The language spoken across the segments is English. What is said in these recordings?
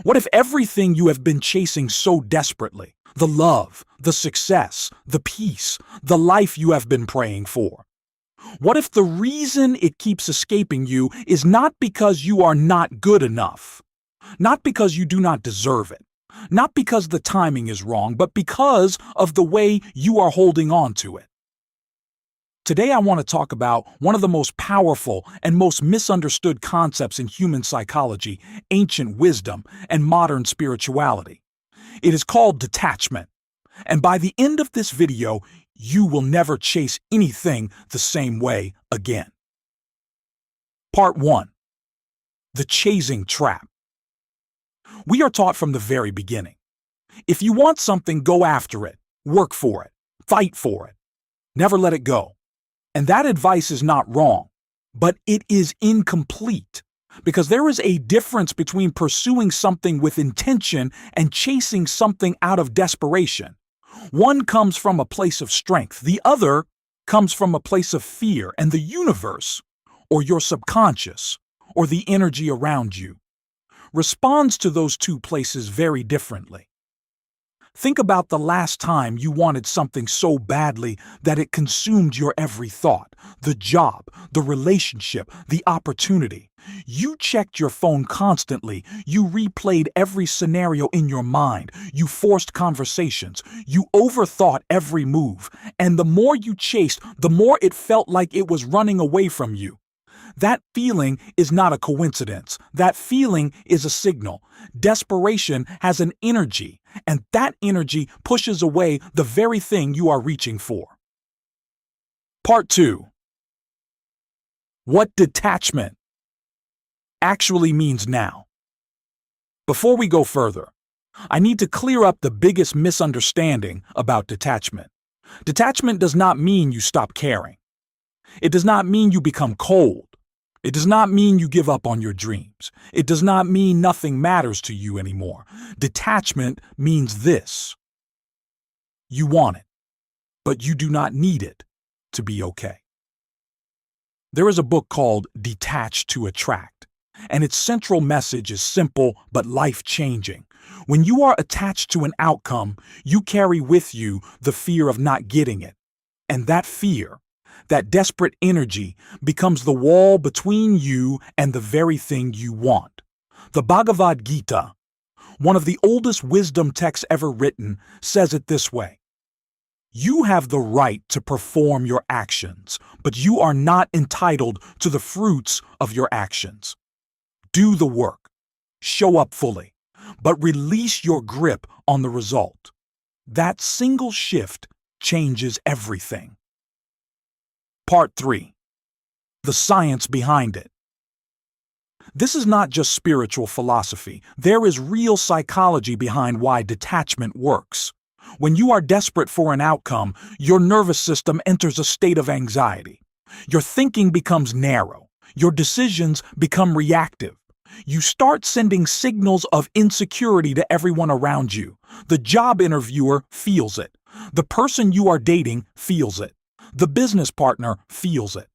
What if everything you have been chasing so desperately, the love, the success, the peace, the life you have been praying for? What if the reason it keeps escaping you is not because you are not good enough, not because you do not deserve it, not because the timing is wrong, but because of the way you are holding on to it? Today I want to talk about one of the most powerful and most misunderstood concepts in human psychology, ancient wisdom, and modern spirituality. It is called detachment. And by the end of this video, you will never chase anything the same way again. Part 1. The chasing trap. We are taught from the very beginning. If you want something, go after it, work for it, fight for it. Never let it go. And that advice is not wrong, but it is incomplete, because there is a difference between pursuing something with intention and chasing something out of desperation. One comes from a place of strength, the other comes from a place of fear, and the universe, or your subconscious, or the energy around you, responds to those two places very differently. Think about the last time you wanted something so badly that it consumed your every thought. The job, the relationship, the opportunity. You checked your phone constantly. You replayed every scenario in your mind. You forced conversations. You overthought every move. And the more you chased, the more it felt like it was running away from you. That feeling is not a coincidence. That feeling is a signal. Desperation has an energy, and that energy pushes away the very thing you are reaching for. Part 2. What detachment actually means now. Before we go further, I need to clear up the biggest misunderstanding about detachment. Detachment does not mean you stop caring. It does not mean you become cold. It does not mean you give up on your dreams. It does not mean nothing matters to you anymore. Detachment means this: you want it, but you do not need it to be okay. There is a book called Detach to Attract, and its central message is simple but life-changing. When you are attached to an outcome, you carry with you the fear of not getting it, and that fear, that desperate energy, becomes the wall between you and the very thing you want. The Bhagavad Gita, one of the oldest wisdom texts ever written, says it this way: you have the right to perform your actions, but you are not entitled to the fruits of your actions. Do the work, show up fully, but release your grip on the result. That single shift changes everything. Part 3. The science behind it. This is not just spiritual philosophy. There is real psychology behind why detachment works. When you are desperate for an outcome, your nervous system enters a state of anxiety. Your thinking becomes narrow. Your decisions become reactive. You start sending signals of insecurity to everyone around you. The job interviewer feels it. The person you are dating feels it. The business partner feels it.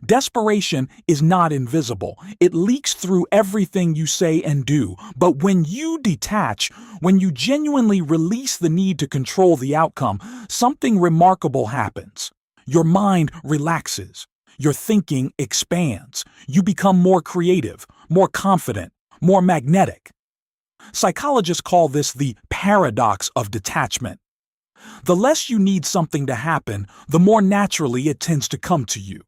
Desperation is not invisible. It leaks through everything you say and do. But when you detach, when you genuinely release the need to control the outcome, something remarkable happens. Your mind relaxes. Your thinking expands. You become more creative, more confident, more magnetic. Psychologists call this the paradox of detachment. The less you need something to happen, the more naturally it tends to come to you.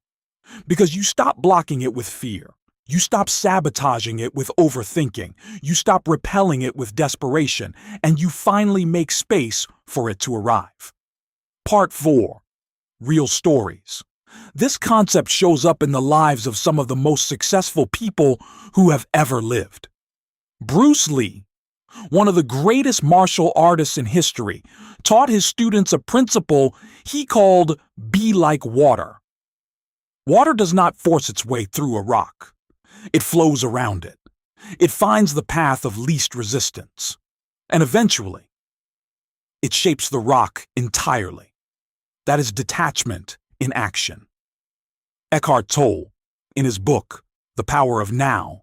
Because you stop blocking it with fear. You stop sabotaging it with overthinking. You stop repelling it with desperation, and you finally make space for it to arrive. Part 4. Real stories. This concept shows up in the lives of some of the most successful people who have ever lived. Bruce Lee, one of the greatest martial artists in history, taught his students a principle he called "be like water." Water does not force its way through a rock. It flows around it. It finds the path of least resistance. And eventually, it shapes the rock entirely. That is detachment in action. Eckhart Tolle, in his book, The Power of Now,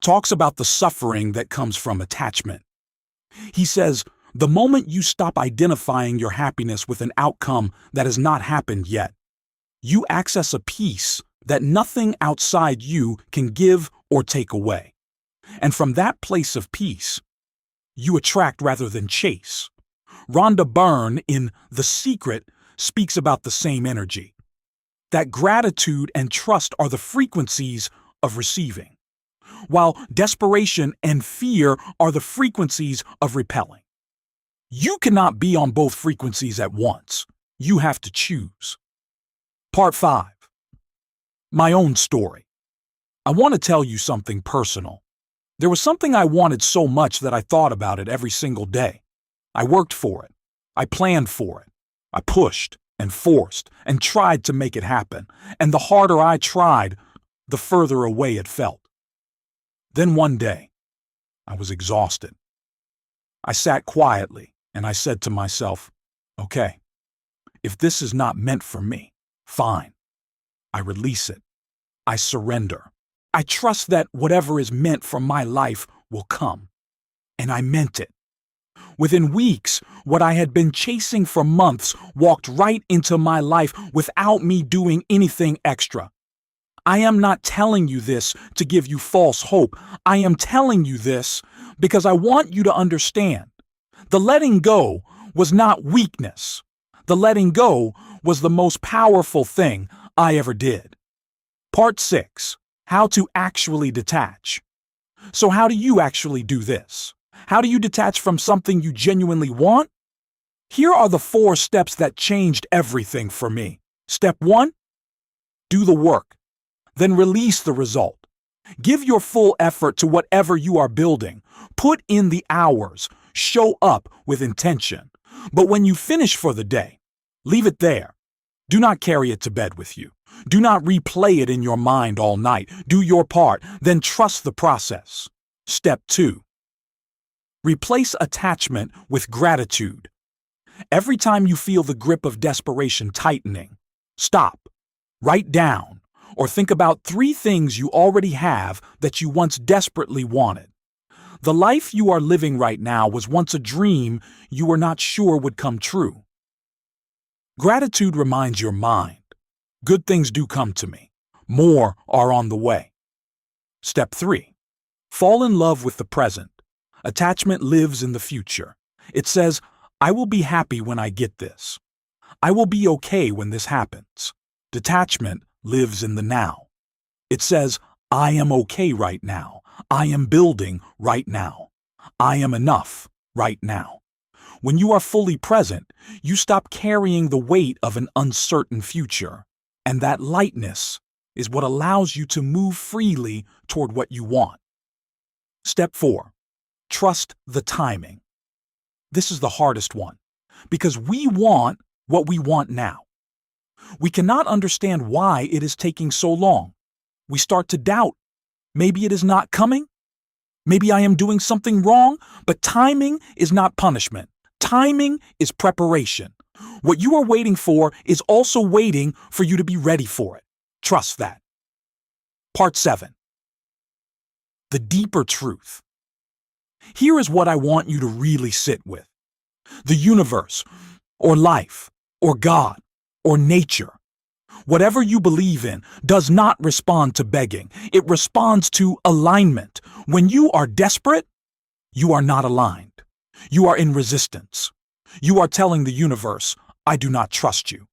talks about the suffering that comes from attachment. He says, the moment you stop identifying your happiness with an outcome that has not happened yet, you access a peace that nothing outside you can give or take away. And from that place of peace, you attract rather than chase. Rhonda Byrne in The Secret speaks about the same energy. That gratitude and trust are the frequencies of receiving, while desperation and fear are the frequencies of repelling. You cannot be on both frequencies at once. You have to choose. Part 5. My own story. I want to tell you something personal. There was something I wanted so much that I thought about it every single day. I worked for it. I planned for it. I pushed and forced and tried to make it happen. And the harder I tried, the further away it felt. Then one day, I was exhausted. I sat quietly and I said to myself, okay, if this is not meant for me, fine. I release it. I surrender. I trust that whatever is meant for my life will come. And I meant it. Within weeks, what I had been chasing for months walked right into my life without me doing anything extra. I am not telling you this to give you false hope. I am telling you this because I want you to understand. The letting go was not weakness. The letting go was the most powerful thing I ever did. Part 6. How to actually detach. So how do you actually do this? How do you detach from something you genuinely want? Here are the 4 steps that changed everything for me. Step 1. Do the work. Then release the result. Give your full effort to whatever you are building. Put in the hours. Show up with intention. But when you finish for the day, leave it there. Do not carry it to bed with you. Do not replay it in your mind all night. Do your part, then trust the process. Step 2. Replace attachment with gratitude. Every time you feel the grip of desperation tightening, stop, write down, or think about 3 things you already have that you once desperately wanted. The life you are living right now was once a dream you were not sure would come true. Gratitude reminds your mind, good things do come to me. More are on the way. Step 3. Fall in love with the present. Attachment lives in the future. It says, I will be happy when I get this. I will be okay when this happens. Detachment lives in the now. It says, I am okay right now. I am building right now. I am enough right now. When you are fully present, you stop carrying the weight of an uncertain future. And that lightness is what allows you to move freely toward what you want. Step 4. Trust the timing. This is the hardest one, because we want what we want now. We cannot understand why it is taking so long. We start to doubt. Maybe it is not coming. Maybe I am doing something wrong, but timing is not punishment. Timing is preparation. What you are waiting for is also waiting for you to be ready for it. Trust that. Part 7. The deeper truth. Here is what I want you to really sit with. The universe, or life, or God, or nature, whatever you believe in, does not respond to begging. It responds to alignment. When you are desperate, you are not aligned. You are in resistance. You are telling the universe, I do not trust you.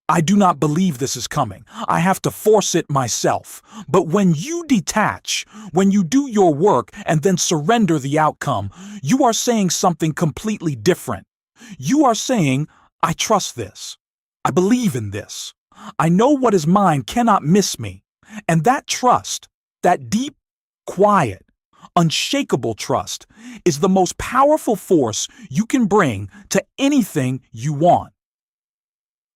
I do not believe this is coming. I have to force it myself. But when you detach, when you do your work and then surrender the outcome, you are saying something completely different. You are saying, I trust this. I believe in this. I know what is mine cannot miss me. And that trust, that deep, quiet, unshakable trust, is the most powerful force you can bring to anything you want.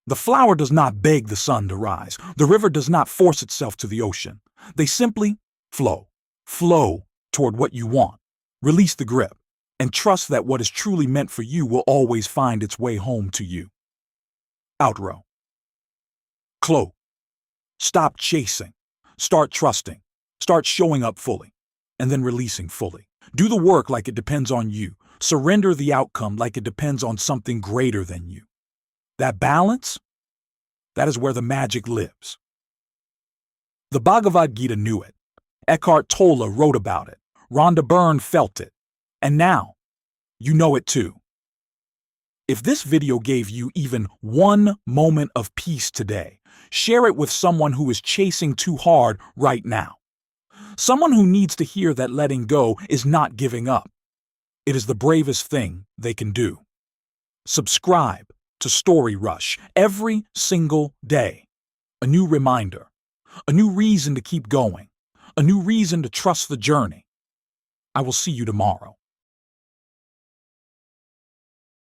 The flower does not beg the sun to rise. The river does not force itself to the ocean. They simply flow. Flow toward what you want. Release the grip and trust that what is truly meant for you will always find its way home to you. Outro. Cloak. Stop chasing. Start trusting. Start showing up fully. and then releasing fully. Do the work like it depends on you. Surrender the outcome like it depends on something greater than you. That balance, that is where the magic lives. The Bhagavad Gita knew it. Eckhart Tolle wrote about it. Rhonda Byrne felt it. And now, you know it too. If this video gave you even one moment of peace today, share it with someone who is chasing too hard right now. Someone who needs to hear that letting go is not giving up. It is the bravest thing they can do. Subscribe to Story Rush every single day. A new reminder, a new reason to keep going, a new reason to trust the journey. I will see you tomorrow.